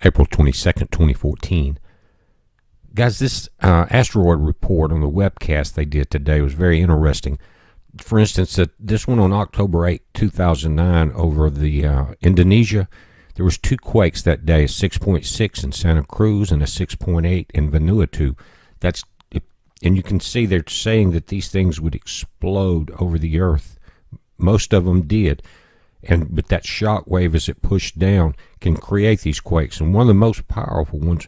April 22nd, 2014. Guys, this asteroid report on the webcast they did today was very interesting. For instance, this one on October 8, 2009 over the Indonesia, there was 2 quakes that day, a 6.6 in Santa Cruz and a 6.8 in Vanuatu. And you can see they're saying that these things would explode over the Earth. Most of them did. But that shock wave as it pushed down can create these quakes. And one of the most powerful ones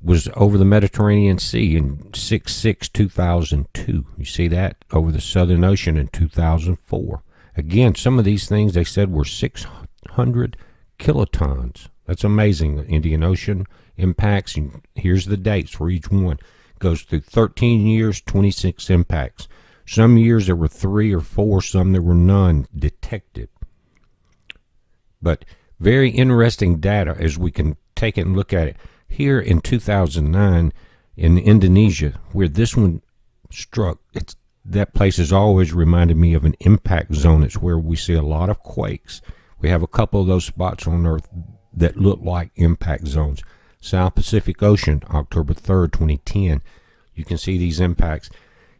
was over the Mediterranean Sea in 6/6/2002. You see that? Over the Southern Ocean in 2004. Again, some of these things they said were 600 kilotons. That's amazing. The Indian Ocean impacts, and here's the dates for each one. It goes through 13 years, 26 impacts. Some years there were 3 or 4, some there were none detected. But very interesting data as we can take it and look at it. Here in 2009 in Indonesia, where this one struck, that place has always reminded me of an impact zone. It's where we see a lot of quakes. We have a couple of those spots on Earth that look like impact zones. South Pacific Ocean, October 3rd, 2010. You can see these impacts.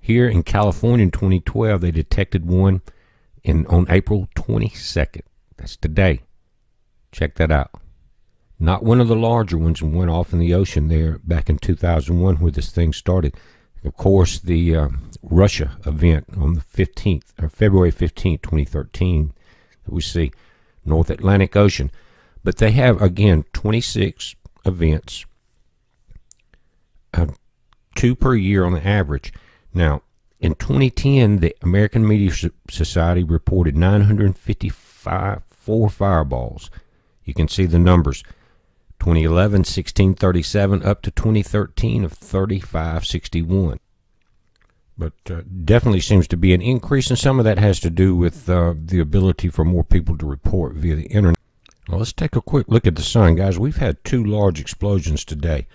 Here in California in 2012, they detected one on April 22nd. That's today. Check that out. Not one of the larger ones, and went off in the ocean there back in 2001 where this thing started. Of course, the Russia event on the 15th, or February 15th, 2013, that we see North Atlantic Ocean. But they have, again, 26 events, 2 per year on the average. Now, in 2010, the American Meteor Society reported 954 fireballs. You can see the numbers. 2011, 1637, up to 2013 of 3561. But definitely seems to be an increase, and some of that has to do with the ability for more people to report via the internet. Well, let's take a quick look at the sun, guys. We've had 2 large explosions today.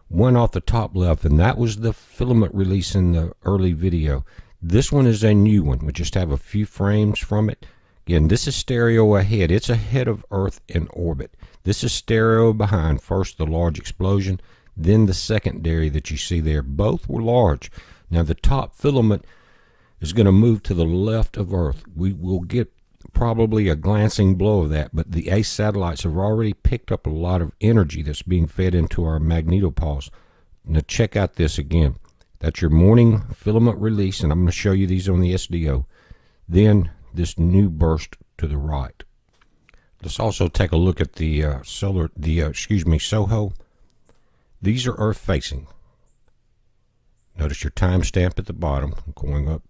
One off the top left, and that was the filament release in the early video. This one is a new one. We just have a few frames from it. Again, this is stereo ahead. It's ahead of Earth in orbit. This is stereo behind. First the large explosion, then the secondary that you see there. Both were large. Now the top filament is going to move to the left of Earth. We will get probably a glancing blow of that, but the ACE satellites have already picked up a lot of energy that's being fed into our magnetopause. Now check out this again. That's your morning filament release, and I'm going to show you these on the SDO. Then this new burst to the right. Let's also take a look at the SOHO. These are Earth facing. Notice your timestamp at the bottom, going up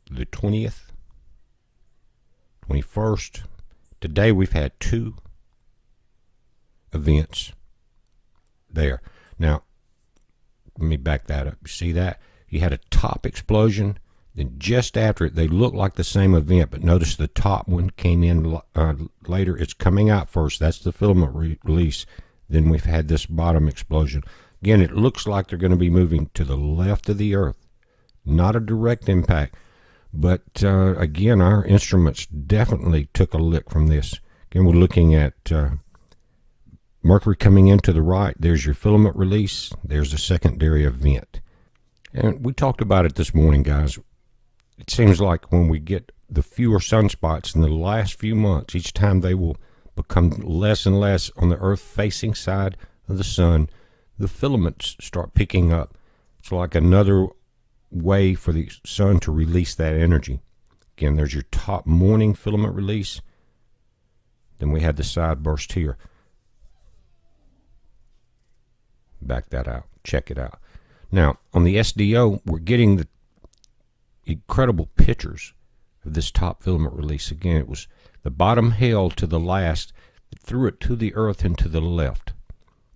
the 20th, 21st. Today we've had 2 events there. Now, let me back that up. You see that? You had a top explosion. Then just after it, they look like the same event, but notice the top one came in later. It's coming out first. That's the filament release. Then we've had this bottom explosion. Again, it looks like they're going to be moving to the left of the Earth. Not a direct impact, but again, our instruments definitely took a lick from this. Again, we're looking at Mercury coming in to the right. There's your filament release. There's a secondary event. And we talked about it this morning, guys. It seems like when we get the fewer sunspots in the last few months, each time they will become less and less on the Earth-facing side of the sun, the filaments start picking up. It's like another way for the sun to release that energy. Again, there's your top morning filament release. Then we had the side burst here. Back that out. Check it out. Now, on the SDO, we're getting the incredible pictures of this top filament release. Again, it was the bottom held to the last, it threw it to the Earth and to the left.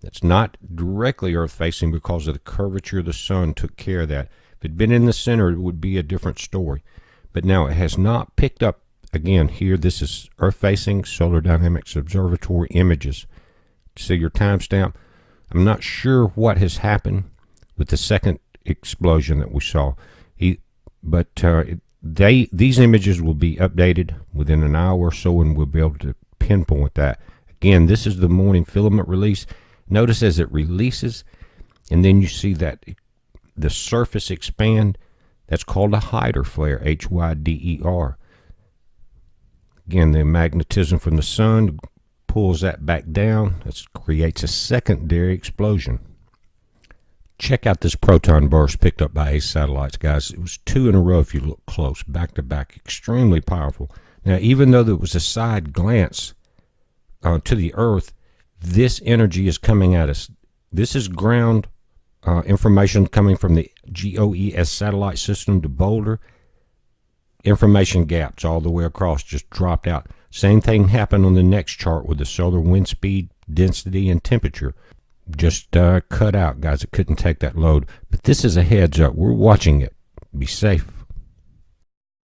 That's not directly Earth-facing because of the curvature of the sun took care of that. If it had been in the center, it would be a different story. But now it has not picked up. Again, here, this is Earth-facing Solar Dynamics Observatory images. See your timestamp? I'm not sure what has happened with the second explosion that we saw. But these images will be updated within an hour or so, and we'll be able to pinpoint that. Again, this is the morning filament release. Notice as it releases, and then you see that the surface expand. That's called a Hyder flare, Hyder. Again, the magnetism from the sun pulls that back down. That creates a secondary explosion. Check out this proton burst picked up by ACE satellites, guys. It was 2 in a row if you look close, back to back. Extremely powerful. Now, even though there was a side glance to the Earth, this energy is coming at us. This is ground information coming from the GOES satellite system to Boulder. Information gaps all the way across, just dropped out. Same thing happened on the next chart with the solar wind speed, density, and temperature. Just cut out, guys. It couldn't take that load. But this is a heads up. We're watching it. Be safe.